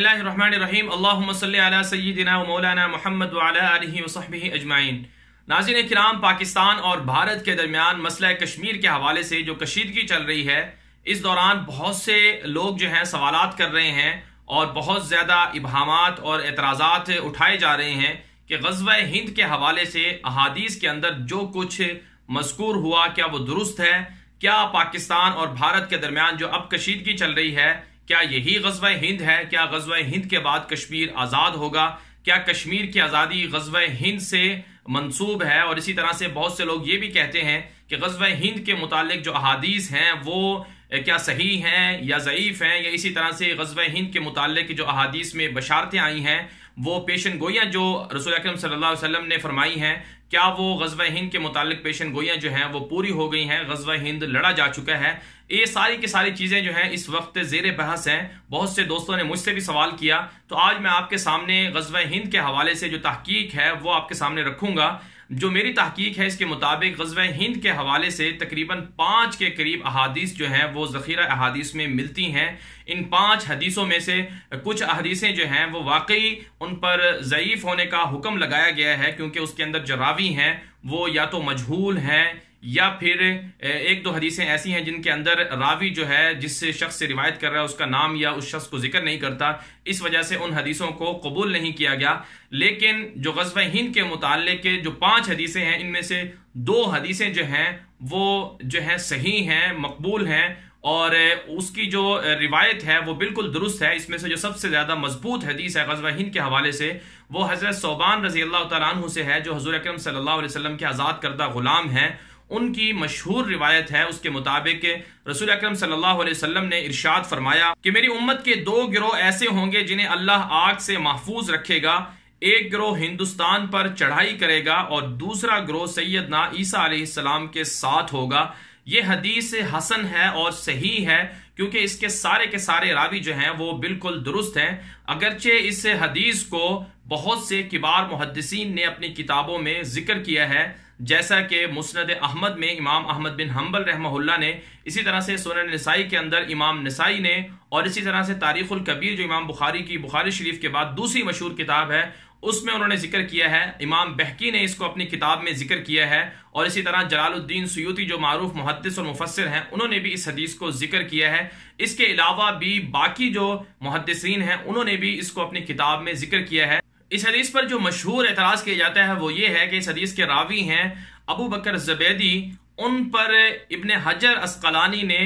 बिस्मिल्लाहिर्रहमानिर्रहीम अल्लाहुम्मा सल्ली अला सय्यिदिना व मौलाना मुहम्मद व अला आलिहि व सहबिहि अजमाइन। नाज़रीन किराम, पाकिस्तान और भारत के दरमियान मसला कश्मीर के हवाले से जो कशीदगी चल रही है, इस दौरान बहुत से लोग जो हैं सवालात कर रहे हैं और बहुत ज़्यादा इबहामात और एतराज़ात उठाए जा रहे हैं कि ग़ज़वा हिंद के हवाले से अहादीस के अंदर जो कुछ मज़कूर हुआ क्या वो दुरुस्त है? क्या पाकिस्तान और भारत के दरमियान जो अब कशीदगी चल रही है, क्या यही ग़ज़वा हिंद है? क्या ग़ज़वा हिंद के बाद कश्मीर आज़ाद होगा? क्या कश्मीर की आज़ादी ग़ज़वा हिंद से मंसूब है? और इसी तरह से बहुत से लोग ये भी कहते हैं कि ग़ज़वा हिंद के मुतालिक जो अहादीस हैं वो क्या सही हैं या ज़ईफ़ हैं, या इसी तरह से ग़ज़वा हिंद के मुतालिक जो अहादीस में बशारतें आई हैं वो पेशन गोइयाँ जो रसूल अकरम सल्लल्लाहु अलैहि वसल्लम ने फरमाई हैं, क्या वो ग़ज़वा हिंद के मुतालिक पेशन गोइयाँ जो हैं वो पूरी हो गई हैं? ग़ज़वा हिंद लड़ा जा चुका है? ये सारी की सारी चीज़ें जो हैं इस वक्त ज़ेर बहस हैं। बहुत से दोस्तों ने मुझसे भी सवाल किया, तो आज मैं आपके सामने ग़ज़वा हिंद के हवाले से जो तहकीक है वो आपके सामने रखूँगा। जो मेरी तहकीक है इसके मुताबिक ग़ज़वा हिंद के हवाले से तकरीबन 5 के करीब अहादीस जो हैं वो ज़ख़ीरा अहादीस में मिलती हैं। इन 5 हदीसों में से कुछ अहादीसें जो हैं वो वाकई उन पर ज़ईफ़ होने का हुक्म लगाया गया है, क्योंकि उसके अंदर जो रावी हैं वो या तो मजहूल हैं या फिर एक दो हदीसें ऐसी हैं जिनके अंदर रावी जो है जिस शख्स से रिवायत कर रहा है उसका नाम या उस शख्स को जिक्र नहीं करता, इस वजह से उन हदीसों को कबूल नहीं किया गया। लेकिन जो ग़ज़वा हिंद के मुताल्लिक़ के जो 5 हदीसें हैं, इनमें से 2 हदीसें जो हैं वो जो हैं सही हैं, मकबूल हैं, और उसकी जो रिवायत है वो बिल्कुल दुरुस्त है। इसमें से जो सबसे ज़्यादा मजबूत हदीस है ग़ज़वा हिंद के हवाले से वो हज़रत सौबान रज़ी अल्लाह तआला अन्हु से है, जो हुज़ूर अकरम सल्लल्लाहु अलैहि वसल्लम के आज़ाद करदा ग़ुलाम हैं। उनकी मशहूर रिवायत है, उसके मुताबिक रसूल अकरम सल्लल्लाहु अलैहि वसल्लम ने इरशाद फरमाया कि मेरी उम्मत के 2 गिरोह ऐसे होंगे जिन्हें अल्लाह आग से महफूज रखेगा। एक गिरोह हिंदुस्तान पर चढ़ाई करेगा और दूसरा गिरोह सैयदना ईसा अलैहिस्सलाम के साथ होगा। ये हदीस हसन है और सही है, क्योंकि इसके सारे के सारे रावी जो हैं वो बिल्कुल दुरुस्त हैं। अगरचे इस हदीस को बहुत से किबार मुहद्दिसीन ने अपनी किताबों में जिक्र किया है, जैसा कि मुस्नद अहमद में इमाम अहमद बिन हम्बल रहमहुल्लाह ने, इसी तरह से सुनन नसाई के अंदर इमाम नसाई ने, और इसी तरह से तारीखुल कबीर जो इमाम बुखारी की बुखारी शरीफ के बाद दूसरी मशहूर किताब है उसमें उन्होंने जिक्र किया है। इमाम बहकी ने इसको अपनी किताब में जिक्र किया है, और इसी तरह जलालुद्दीन सुयूती जो मारूफ मुहद्दिस और मुफस्सिर हैं उन्होंने भी इस हदीस को जिक्र किया है। इसके अलावा भी बाकी जो मुहद्दिसीन हैं उन्होंने भी इसको अपनी किताब में जिक्र किया है। इस हदीस पर जो मशहूर एतराज़ किया जाता है वो ये है कि इस हदीस के रावी हैं अबू बकर ज़बैदी। उन पर इब्न हजर अस्क़लानी ने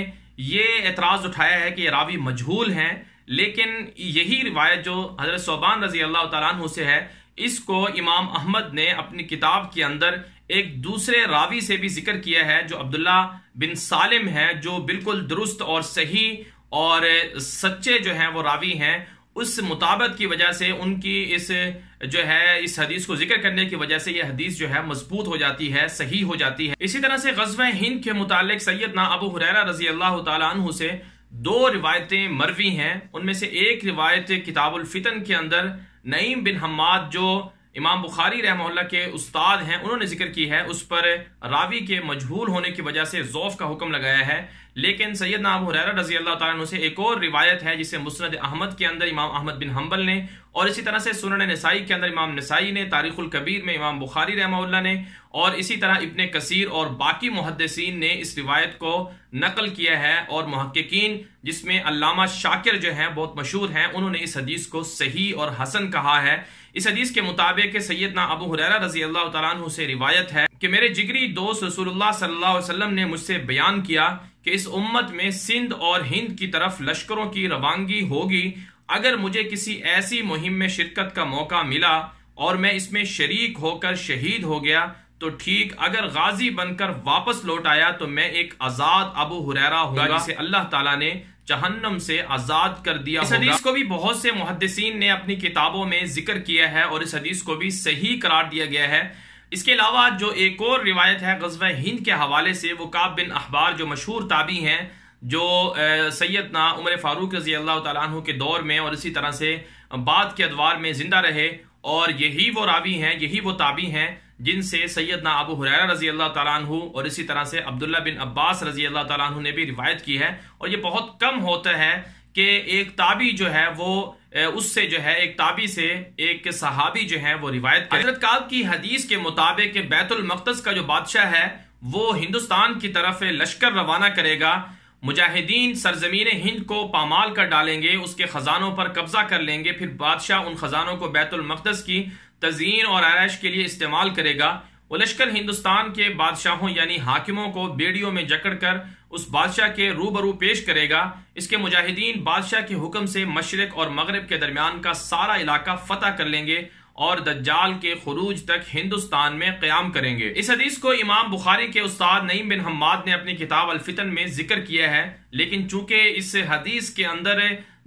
ये एतराज़ उठाया है कि ये रावी मजहूल हैं, लेकिन यही रिवायत जो हज़रत सौबान रज़ी अल्लाह तआला अन्हु से है, इसको इमाम अहमद ने अपनी किताब के अंदर एक दूसरे रावी से भी जिक्र किया है जो अब्दुल्ला बिन सालिम है, जो बिल्कुल दुरुस्त और सही और सच्चे जो हैं वो रावी हैं। उस मुताबत की वजह से उनकी इस जो है इस हदीस को जिक्र करने की वजह से ये हदीस जो है मजबूत हो जाती है, सही हो जाती है। इसी तरह से ग़ज़वा हिंद के मुतालिक सैयदना अबू हुरैरा रज़ी अल्लाह तआला अन्हु से 2 रिवायतें मरवी हैं। उनमें से एक रिवायत किताबुल फितन के अंदर नईम बिन हम्माद जो इमाम बुखारी रहमहुल्लाह के उस्ताद हैं उन्होंने जिक्र की है, उस पर रावी के मजहूल होने की वजह से ज़ौफ़ का हुक्म लगाया है। लेकिन सैयदना अबू हुरैरा रज़ी अल्लाह तआला अन्हु से एक और रिवायत है जिसे मुस्नद अहमद के अंदर इमाम अहमद बिन हम्बल ने, और इसी तरह से सुनन नसाई के अंदर इमाम नसाई ने, तारीखुल कबीर में इमाम बुखारी रहमहुल्लाह ने, और इसी तरह इब्न कसीर और बाकी मुहद्दिसीन ने इस रिवायत को नकल किया है। और मुहक्किकीन जिसमें अल्लामा शाकिर जो हैं बहुत मशहूर हैं, उन्होंने इस हदीस को सही और हसन कहा है। इस हदीस के मुताबिक सैयदना अबू हुरैरा रज़ी अल्लाह तआला अन्हु से रिवायत है कि मेरे जिगरी दोस्त रसूलुल्लाह सल्लल्लाहु अलैहि वसल्लम ने मुझसे बयान किया कि इस उम्मत में सिंध और हिंद की तरफ लश्करों की रवानगी होगी। अगर मुझे किसी ऐसी मुहिम में शिरकत का मौका मिला और मैं इसमें शरीक होकर शहीद हो गया तो ठीक, अगर गाजी बनकर वापस लौट आया तो मैं एक आजाद अबू हुरैरा होगा जिसे अल्लाह ताला ने जहन्नम से आजाद कर दिया। इस हदीस को भी बहुत से मुहद्दिसीन ने अपनी किताबों में जिक्र किया है और इस हदीस को भी सही करार दिया गया है। इसके अलावा जो एक और रिवायत है ग़ज़वा हिंद के हवाले से, वो काब बिन अहबार जो मशहूर ताबी हैं, जो सैयदना उमर फारूक रज़ी अल्लाह तआला अन्हु के दौर में और इसी तरह से बाद के अदवार में जिंदा रहे, और यही वो रावी हैं, यही वो ताबी हैं जिनसे सैयदना अबू हुरैरा रज़ी अल्लाह तआला अन्हु और इसी तरह से अब्दुल्ला बिन अब्बास रज़ी अल्लाह तआला अन्हु ने भी रिवायत की है। और ये बहुत कम होता है کہ ایک تابعی جو ہے وہ اس سے جو ہے ایک تابعی سے ایک صحابی جو ہے وہ روایت کرے۔ حضرت کعب کی حدیث کے مطابق کہ بیت المقدس کا جو بادشاہ ہے وہ ہندوستان کی طرف لشکر روانہ کرے گا، مجاہدین سرزمین ہند کو پامال کر ڈالیں گے، اس کے خزانوں پر قبضہ کر لیں گے، پھر بادشاہ ان خزانوں کو بیت المقدس کی تزئین اور آرائش کے لیے استعمال کرے گا۔ وہ لشکر ہندوستان کے بادشاہوں یعنی حاکموں کو بیڑیوں میں جکڑ کر اس بادشاہ کے روبرو پیش کرے گا۔ اس کے مجاہدین بادشاہ کے حکم سے مشرق اور مغرب کے درمیان کا سارا علاقہ فتح کر لیں گے اور دجال کے خروج تک ہندوستان میں قیام کریں گے۔ اس حدیث کو امام بخاری کے استاد نعیم بن حماد نے اپنی کتاب الفتن میں ذکر کیا ہے، لیکن چونکہ اس حدیث کے اندر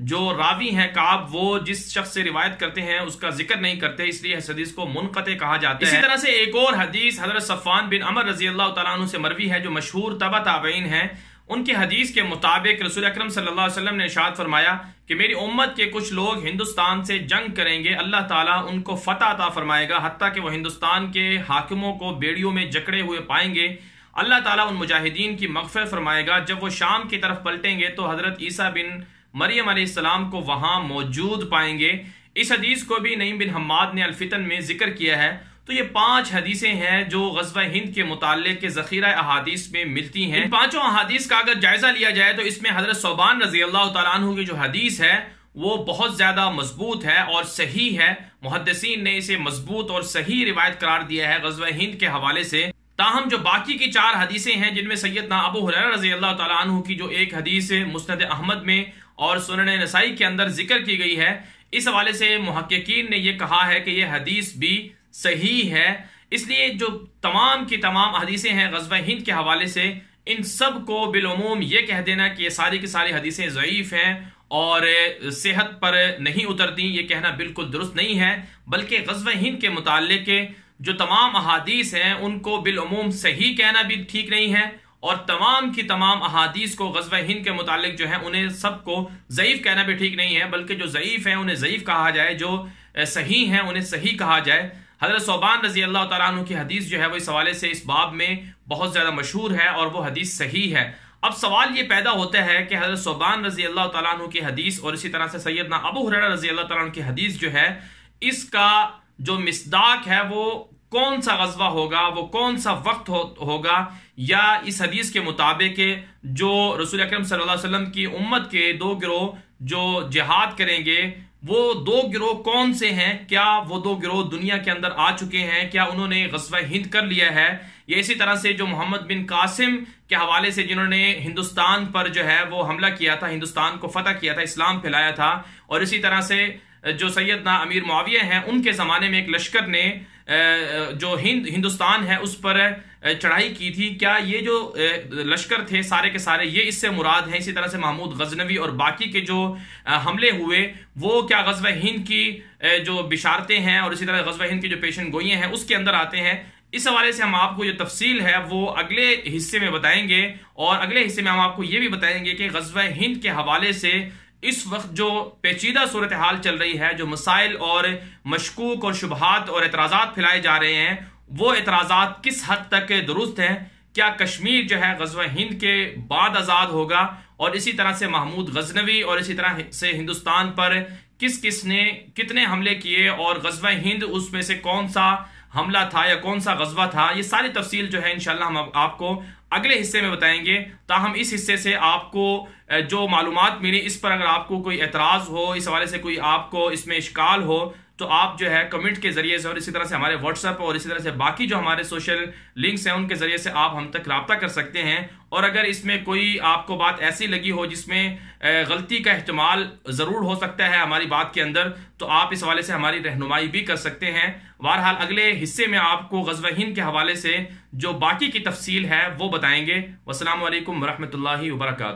جو راوی ہیں کعب وہ جس شخص سے روایت کرتے ہیں اس کا ذکر نہیں کرتے، اس لیے اس حدیث کو منقطع کہا جاتا ہے۔ اسی طرح سے ایک اور حدیث حضرت صفوان بن عمر رضی اللہ تعالیٰ عنہ سے مروی ہے جو مشہور تبع تابعین ہیں۔ ان کی حدیث کے مطابق رسول اکرم صلی اللہ علیہ وسلم نے ارشاد فرمایا کہ میری امت کے کچھ لوگ ہندوستان سے جنگ کریں گے، اللہ تعالیٰ ان کو فتح عطا فرمائے گا حتیٰ کہ وہ ہندوستان کے حاکموں کو بیڑیوں میں جکڑے ہوئے پائیں گے۔ اللہ تعالیٰ ان مجاہدین کی مغفرت فرمائے گا۔ جب وہ شام کی طرف پلٹیں گے تو حضرت عیسیٰ بن مریم علیہ السلام کو وہاں موجود پائیں گے۔ اس حدیث کو بھی نعیم بن حماد نے الفتن میں ذکر کیا ہے۔ تو یہ 5 حدیثیں ہیں جو غزوہ ہند کے متعلق کے ذخیرہ احادیث میں ملتی ہیں۔ ان 5 احادیث کا اگر جائزہ لیا جائے تو اس میں حضرت ثوبان رضی اللہ تعالیٰ عنہ کی جو حدیث ہے وہ بہت زیادہ مضبوط ہے اور صحیح ہے۔ محدثین نے اسے مضبوط اور صحیح روایت قرار دیا ہے غزوہ ہند کے حوالے سے۔ تاہم جو باقی کی 4 حدیثیں ہیں جن میں سیدنا ابو ہریرہ رضی اللہ تعالیٰ عنہ کی جو ایک حدیث مسند احمد میں اور سنن نسائی کے اندر ذکر کی گئی ہے، اس حوالے سے محققین نے یہ کہا ہے کہ یہ حدیث بھی صحیح ہے۔ اس لیے جو تمام کی تمام حدیثیں ہیں غزوہ ہند کے حوالے سے، ان سب کو بالعموم یہ کہہ دینا کہ یہ ساری کی ساری حدیثیں ضعیف ہیں اور صحت پر نہیں اترتی، یہ کہنا بالکل درست نہیں ہے، بلکہ غزوہ ہند کے متعلق جو تمام احادیث ہیں ان کو بالعموم صحیح کہنا بھی ٹھیک نہیں ہے، اور تمام کی تمام احادیث کو غزوہ ہند کے متعلق جو ہے انہیں سب کو ضعیف کہنا بھی ٹھیک نہیں ہے، بلکہ جو ضعیف ہیں انہیں ضعیف کہا جائے، جو صحیح ہیں انہیں صحیح کہا جائے۔ حضرت ثوبان رضی اللہ تعالیٰ عنہ کی حدیث جو ہے وہ اس حوالے سے اس باب میں بہت زیادہ مشہور ہے اور وہ حدیث صحیح ہے۔ اب سوال یہ پیدا ہوتا ہے کہ حضرت ثوبان رضی اللہ تعالیٰ عنہ کی حدیث اور اسی طرح سے سیدنا ابو ہریرہ رضی اللہ تعالیٰ عنہ کی حدیث جو ہے، اس کا جو مصداق ہے وہ کون سا غزوہ ہوگا، وہ کون سا وقت ہوگا، یا اس حدیث کے مطابق جو رسول اکرم صلی اللہ علیہ وسلم کی امت کے 2 گروہ جو جہاد کریں گے وہ 2 گروہ کون سے ہیں؟ کیا وہ 2 گروہ دنیا کے اندر آ چکے ہیں؟ کیا انہوں نے غزوہ ہند کر لیا ہے؟ یا اسی طرح سے جو محمد بن قاسم کے حوالے سے جنہوں نے ہندوستان پر جو ہے وہ حملہ کیا تھا، ہندوستان کو فتح کیا تھا، اسلام پھیلایا تھا، اور اسی طرح سے جو سیدنا امیر معاویہ ہیں ان کے زمانے میں ایک لشکر نے جو ہندوستان ہے اس پر چڑھائی کی تھی، کیا یہ جو لشکر تھے سارے کے سارے یہ اس سے مراد ہیں؟ اسی طرح سے محمود غزنوی اور باقی کے جو حملے ہوئے وہ کیا غزوہ ہند کی جو بشارتیں ہیں اور اسی طرح غزوہ ہند کی جو پیشن گوئیاں ہیں اس کے اندر آتے ہیں؟ اس حوالے سے ہم آپ کو جو تفصیل ہے وہ اگلے حصے میں بتائیں گے، اور اگلے حصے میں ہم آپ کو یہ بھی بتائیں گے کہ غزوہ ہند کے حوالے سے اس وقت جو پیچیدہ صورتحال چل رہی ہے، جو مسائل اور مشکوک اور شبہات اور اعتراضات پھیلائے جا رہے ہیں، وہ اعتراضات کس حد تک درست ہیں؟ کیا کشمیر جو ہے غزوہ ہند کے بعد آزاد ہوگا؟ اور اسی طرح سے محمود غزنوی اور اسی طرح سے ہندوستان پر کس نے کتنے حملے کیے، اور غزوہ ہند اس میں سے کون سا حملہ تھا یا کون سا غزوہ تھا؟ یہ ساری تفصیل جو ہے انشاءاللہ ہم آپ کو اگلے حصے میں بتائیں گے۔ تاہم اس حصے سے آپ کو جو معلومات ملی اس پر اگر آپ کو کوئی اعتراض ہو، اس حوالے سے کوئی آپ کو اس میں اشکال ہو، تو آپ جو ہے کمنٹ کے ذریعے سے اور اسی طرح سے ہمارے واٹس ایپ اور اسی طرح سے باقی جو ہمارے سوشل لنکس ہیں ان کے ذریعے سے آپ ہم تک رابطہ کر سکتے ہیں۔ اور اگر اس میں کوئی آپ کو بات ایسی لگی ہو جس میں غلطی کا احتمال ضرور ہو سکتا ہے ہماری بات کے اندر، تو آپ اس حوالے سے ہماری رہنمائی بھی کر سکتے ہیں۔ بہرحال اگلے حصے میں آپ کو غزوہ ہند کے حوالے سے جو باقی کی تفصیل ہے وہ بتائیں گے۔ والسلام علیکم ورحمۃ اللہ وبرکاتہ۔